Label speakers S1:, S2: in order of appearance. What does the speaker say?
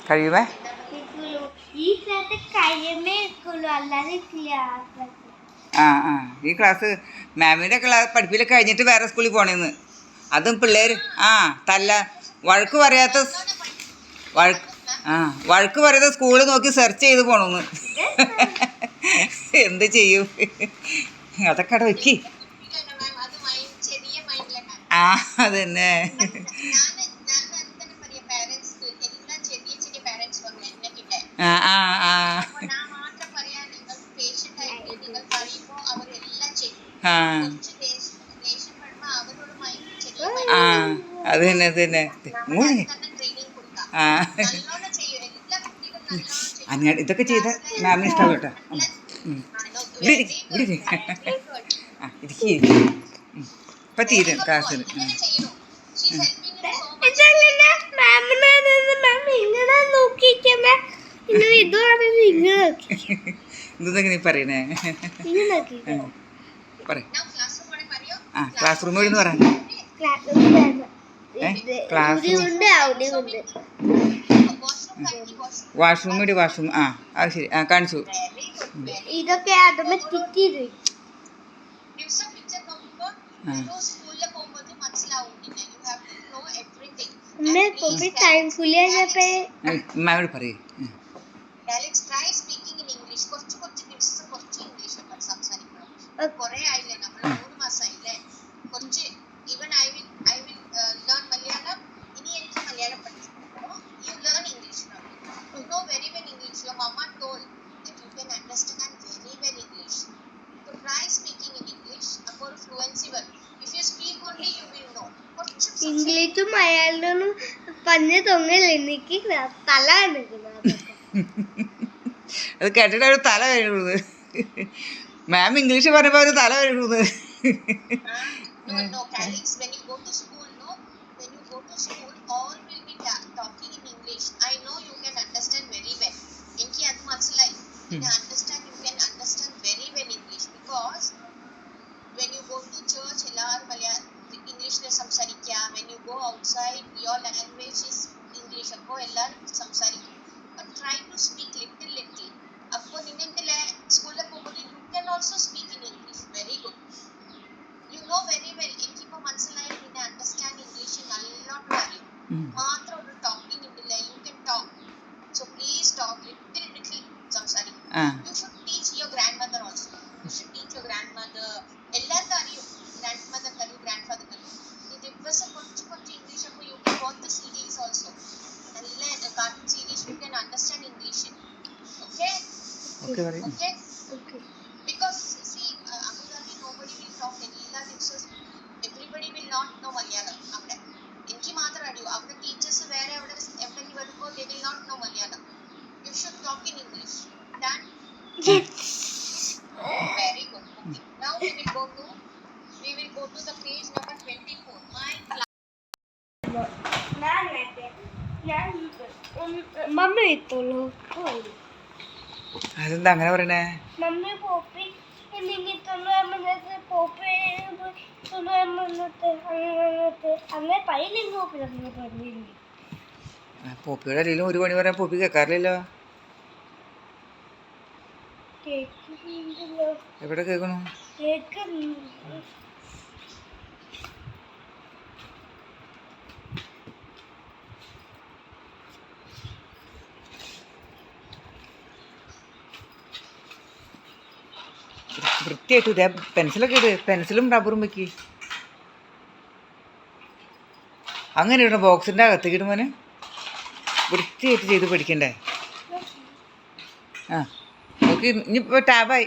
S1: കഴിയുമേ ആ ആ ഈ ക്ലാസ് മാമിൻ്റെ ക്ലാസ് പഠിപ്പിലൊക്കെ കഴിഞ്ഞിട്ട് വേറെ സ്കൂളിൽ പോണേന്ന് അതും പിള്ളേർ ആ വഴക്ക് പറയാത്ത വഴക്ക് പറയാത്ത സ്കൂൾ നോക്കി സെർച്ച് ചെയ്ത് പോണമെന്ന് എന്ത് ചെയ്യും അതൊക്കെ അവിടെ വെക്കി ആ അതന്നെ ആ ആ ആ ആ ആ അത് തന്നെ അത് തന്നെ ആ അങ്ങനെ ഇതൊക്കെ ചെയ്ത മാമിന് ഇഷ്ടം കേട്ടോ ആ ഇരിക്കി ഇപ്പം തീരും ക്ലാസ്സിന് എന്തൊക്കെ നീ പറയണേ പറ ആ ക്ലാസ് റൂം വഴി പറ ക്ലാസ് വാഷ്റൂം വഴി വാഷ്റൂം ആ അത് ശരി ആ കാണിച്ചു
S2: ഇതൊക്കെ
S1: മാമോട് പറയൂ
S2: ഇംഗ്ലീഷും മലയാളവും പറഞ്ഞ തൊങ്ങല്ലേ എനിക്ക് തല
S1: അത് കേട്ടിട്ട് ഒരു തല കഴുകുന്നത് മാം ഇംഗ്ലീഷ് പറഞ്ഞപ്പോ ഒരു തല കഴുകുന്നത്
S3: when you go outside your language is English appo ellarum samsarikum but try to speak little appo ninge school la pogumbod you can also speak in English very good you know very well enkipo manasilayi ninne understand English nallotu ariyum mathram oru talking indilla you can talk so please talk little samsarikum you should teach your grandmother also you should teach your grandmother ellarku ariyum grandmother kariyu grandfather kariyu English you can watch the series also the cartoon series you can understand English okay because see Abu Dhabi nobody will talk everybody will not know Malayalam avade enki mathram adiyu avade teachers vere evadekku varumbo they will not know Malayalam you should talk in English done very good okay now we will go to the page number 24 my class
S2: mummy
S1: അതെന്താ അങ്ങനെ പറയണേ
S2: mummy poppy അങ്ങനെ പയ്യനെങ്കിൽ
S1: പോപ്പിയുടെ അല്ലെങ്കിലും ഒരു പണി പറയാൻ poppy കേൾക്കാറില്ലല്ലോ എവിടെ കേൾക്കണു വൃത്തിയായിട്ട് ഇതേ പെൻസിലൊക്കെ ഇട് പെൻസിലും റബ്ബറും വെക്കി അങ്ങനെ ഇടണം ബോക്സിൻ്റെ അകത്തേക്ക് ഇടുമ്പോന് വൃത്തിയായിട്ട് ചെയ്ത് പഠിക്കണ്ടേ ആ നോക്കി ഇനിയിപ്പോൾ ടാബായി